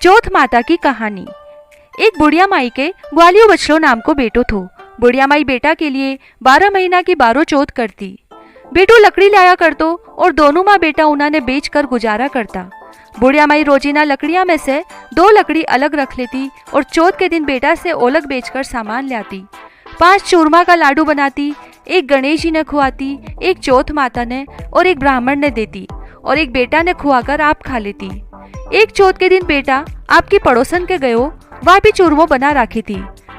चौथ माता की कहानी। एक बुढ़िया माई के ग्वालियो बछड़ो नाम को बेटो थो। बुढ़िया माई बेटा के लिए 12 महीना की 12 चौथ करती। बेटो लकड़ी लाया करतो और दोनों माँ बेटा उन्होंने बेच कर गुजारा करता। बुढ़िया माई रोजीना लकड़ियां में से 2 लकड़ी अलग रख लेती और चौथ के दिन बेटा से ओलग बेचकर सामान लाती। 5 चूरमा का लाडू बनाती, एक गणेश जी ने खुआती, एक चौथ माता ने और एक ब्राह्मण ने देती और एक बेटा ने खुआकर आप खा लेती। एक चौथ के दिन बेटा आपकी पड़ोसन के गयो, वह भी चूरमो बना राखी थी।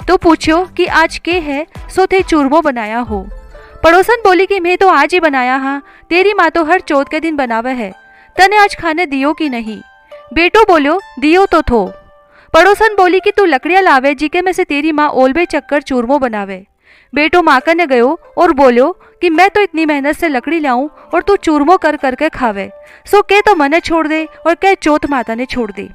तो पूछो कि आज के है, सो थे चूरमो बनाया हो। पड़ोसन बोली कि मैं तो आज ही बनाया हाँ, तेरी माँ तो हर चौथ के दिन बनावे है, तने आज खाने दियो कि नहीं। बेटो बोलो दियो तो थो। पड़ोसन बोली कि तू लकड़ियां लावे जीके में से तेरी माँ ओलबे चक्कर चूरमो बनावे। बेटो माँ कने गयो और बोलो कि मैं तो इतनी मेहनत से लकड़ी लाऊं और तू चूरमो कर करके खावे, सो के तो मने छोड़ दे और के चौथ माता ने छोड़ दे।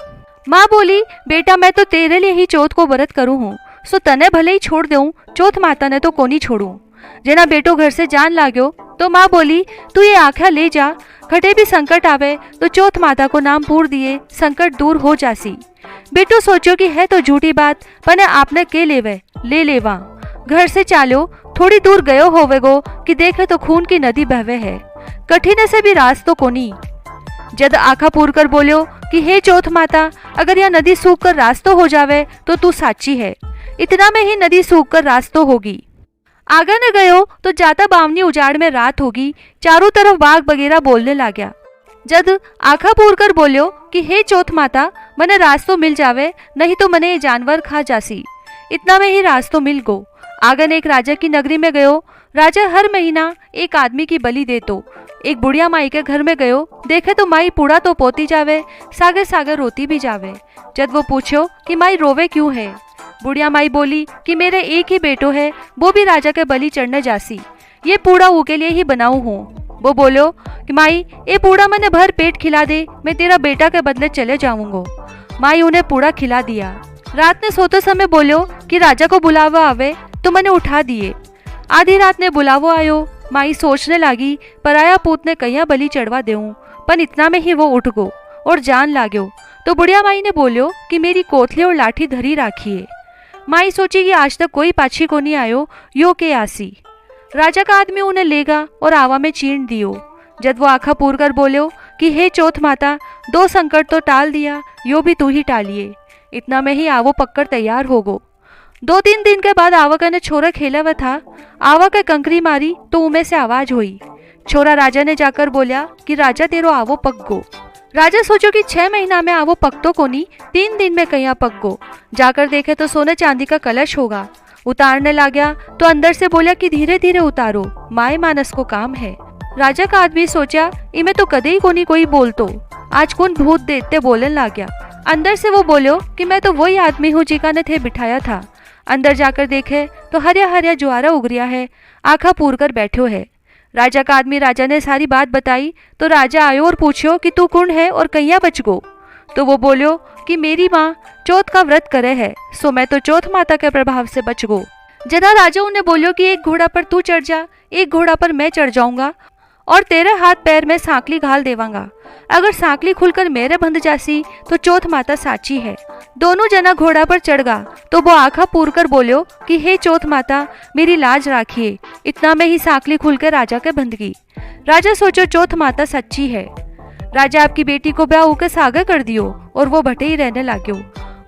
माँ बोली बेटा मैं तो तेरे लिए ही चौथ को व्रत करूं हूँ, सो तने भले ही छोड़ देऊं, चौथ माता ने तो कोनी छोड़ू। जेना बेटो घर से जान लाग्यो तो माँ बोली तू ये आख्या ले जा, खटे भी संकट आवे तो चौथ माता को नाम पूर दिए संकट दूर हो जासी। बेटो सोचो कि है तो झूठी बात, पने आपने के लेवे ले लेवा। घर से चालो, थोड़ी दूर गयो होवेगो कि देखे तो खून की नदी बहवे है, कठिन से भी रास तो कोनी। जद आखा पूर कर बोलो कि हे चौथ माता, अगर यह नदी सूख कर रास्तो हो जावे तो तू साची है। इतना में ही नदी सूख कर रास्तो होगी। आगे न गयो तो जाता बावनी उजाड़ में रात होगी, चारों तरफ बाग बगेरा बोलने लाग्या। जद आखा पूर कर बोलो कि हे चौथ माता, मने रास्तो मिल जावे, नहीं तो मने ये जानवर खा जासी। इतना में ही रास्तो मिल गो। आगन एक राजा की नगरी में गयो। राजा हर महीना एक आदमी की बलि देतो। एक बुढ़िया माई के घर में गयो, देखे तो माई पूड़ा तो पोती जावे, सागे सागे रोती भी जावे। जब वो पूछो कि माई रोवे क्यों है, बुढ़िया माई बोली कि मेरे एक ही बेटो है, वो भी राजा के बलि चढ़ने जासी, ये पूड़ा वो के लिए ही बनाऊ हूँ। वो बोलो कि माई ये पूड़ा मैंने भर पेट खिला दे, मैं तेरा बेटा के बदले चले जाऊंगा। माई उन्हें पूड़ा खिला दिया। रात ने सोते समय बोलो कि राजा को बुलावा आवे तो मैंने उठा दिए। आधी रात ने बुलावो आयो। माई सोचने लगी पराया पूत ने कहिया बलि चढ़वा देऊं, पर इतना में ही वो उठ गो और जान लाग्यो। तो बुढ़िया माई ने बोलो कि मेरी कोथली और लाठी धरी राखिए। माई सोची कि आज तक कोई पाछी को नहीं आयो, यो के आसी। राजा का आदमी उन्हें लेगा और आवा में चीन दियो। जब वो आखा पूर कर बोलो कि हे चौथ माता, 2 संकट तो टाल दिया, यो भी तू ही टालिए। इतना में ही आवो पककर तैयार हो गो। 2-3 दिन के बाद आवक ने छोरा खेला हुआ था। आवक के कंकरी मारी तो उमे से आवाज हुई। छोरा राजा ने जाकर बोला कि राजा तेरो आवो पक गो। राजा सोचो कि 6 महीना में आवो पक तो कोनी, 3 दिन में कहीं पक गो। जाकर देखे तो सोने चांदी का कलश होगा। उतारने लगा तो अंदर से बोला कि धीरे धीरे उतारो, माए मानस को काम है। राजा का आदमी सोचा इमे तो कदे ही कोनी कोई बोलतो, आज कौन भूत देते बोलने लगा। अंदर से वो बोलो कि मैं तो वही आदमी हूँ जिका ने थे बिठाया था। अंदर जाकर देखे तो हरिया हरिया ज्वारा उगरिया है, आखा पूर कर बैठो है। राजा का आदमी राजा ने सारी बात बताई तो राजा आयो और पूछो कि तू कौन है और कहिया बच गो। तो वो बोलो कि मेरी माँ चौथ का व्रत करे है, सो मैं तो चौथ माता के प्रभाव से बच गो। जदा राजा उन्हें बोलो कि एक घोड़ा पर तू चढ़ जा, एक घोड़ा पर मैं चढ़ जाऊंगा और तेरे हाथ पैर में सांकली घाल देवांगा। अगर सांकली खुलकर मेरे बंध जासी तो चौथ माता साची है। दोनों जना घोड़ा पर चढ़ गा तो वो आखा पूर कर बोलो कि हे चौथ माता, मेरी लाज राखिए। इतना में ही सांकली खुल कर राजा के बंध गई। राजा सोचो चौथ माता सच्ची है। राजा आपकी बेटी को ब्याह होकर सागा कर दियो और वो भटे ही रहने लाग्यो।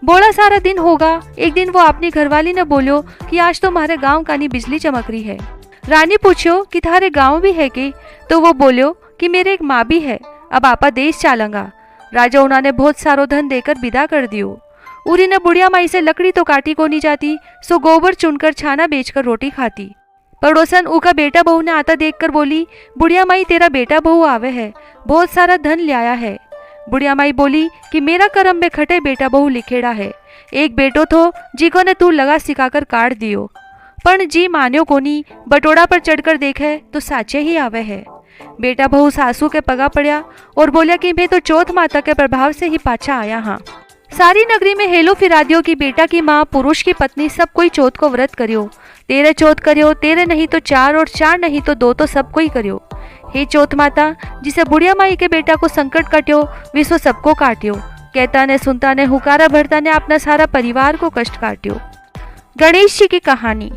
बोला सारा दिन होगा। एक दिन वो अपनी घरवाली ने बोलो कि आज तो हमारे गाँव कानी बिजली चमक रही है। रानी पूछो कि थारे गाँव भी है कि? तो वो बोलो कि मेरे एक माँ भी है, अब आपा देश चालंगा। राजा उन्होंने बहुत सारो धन देकर विदा कर दियो। उरी ने बुढ़िया माई से लकड़ी तो काटी को नहीं जाती, सो गोबर चुनकर छाना बेचकर रोटी खाती। पड़ोसन उका बेटा बहू ने आता देखकर बोली बुढ़िया माई तेरा बेटा बहू आवे है, बहुत सारा धन लाया है। बुढ़िया माई बोली कि मेरा कर्म में खटे बेटा बहू लिखेड़ा है, एक बेटो थो जिको ने तू लगा सिखाकर काट दियो। पण जी मान्यो कोनी, बटोड़ा पर चढ़कर देखे तो साचे ही आवे है। बेटा बहू सासू के पगा पड़ा और बोला कि मैं तो चौथ माता के प्रभाव से ही पाछा आया हाँ। सारी नगरी में हेलो फिरा दियो कि बेटा की माँ, पुरुष की पत्नी सब कोई चौथ को व्रत करियो। तेरे चौथ करियो, तेरे नहीं तो 4 और 4 नहीं तो 2 तो सब कोई करियो। हे चौथ माता, जिसे बुढ़िया माई के बेटा को संकट कट्यो, विश्व सबको काट्यो। कहता ने सुनता ने हुकारा भरता ने अपना सारा परिवार को कष्ट काट्यो। गणेश जी की कहानी।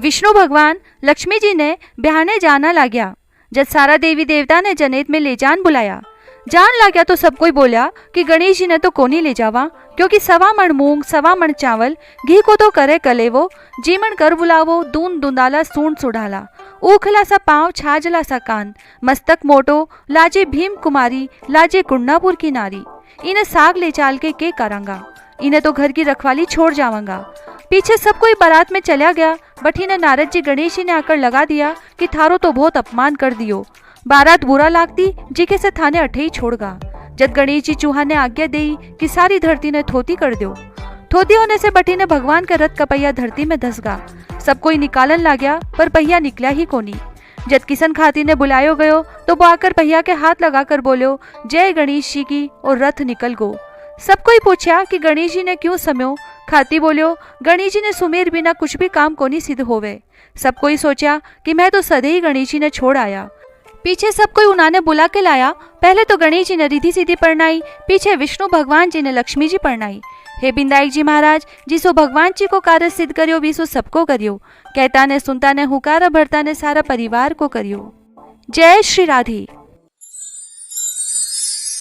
विष्णु भगवान लक्ष्मी जी ने ब्याहने जाना लाग्या। जब सारा देवी देवता ने जनेत में ले जान बुलाया, जान लाग्या तो सब कोई बोलिया कि गणेश जी ने तो कोनी ले जावा, क्योंकि 1.25 मण मूंग 1.25 मण चावल घी को तो करे कलेवो, जीमण कर बुलावो, दून दुंदाला सूंड सुढ़ाला, ऊखला सा पाँव छाजला सा कान, मस्तक मोटो लाजे भीम कुमारी, लाजे कुंडापुर की नारी, इन्हें साग ले चाल के करांगा, इन्हें तो घर की रखवाली छोड़ जावांगा। पीछे सब कोई बारात में चला गया। बठी ने नारद जी गणेश जी ने आकर लगा दिया कि थारो तो बहुत अपमान कर दियो, बारात बुरा लागती जिके से थाने अठे ही छोड़गा। जब गणेश जी चूहा ने आज्ञा दी कि सारी धरती ने थोती कर दो। थोती होने से बठी ने भगवान का रथ का पहिया धरती में धसगा। सब कोई निकालन ला गया पर पहिया निकला ही कोनी। जब किशन खाती ने बुलायो गयो तो वो आकर पहिया के हाथ लगाकर बोलो, जय गणेश जी की, और रथ निकल गो। सब कोई पूछा कि गणेश जी ने क्यों सम्यो। खाती बोलियो, गणेश जी ने सुमेर बिना कुछ भी काम कोनी सिद्ध होवे। सब कोई सोचा कि मैं तो सदे ही गणेश जी ने छोड़ आया। पीछे सब कोई उन्होंने बुला के लाया। पहले तो गणेश जी ने रिधि सीधी परनाई, पीछे विष्णु भगवान जी ने लक्ष्मी जी परनाई। हे बिंदाई जी महाराज, जिसो भगवान जी को कार्य सिद्ध करियो बीसो सबको करियो। कहता ने सुनता ने हुकारा भरता ने सारा परिवार को करियो। जय श्री राधे।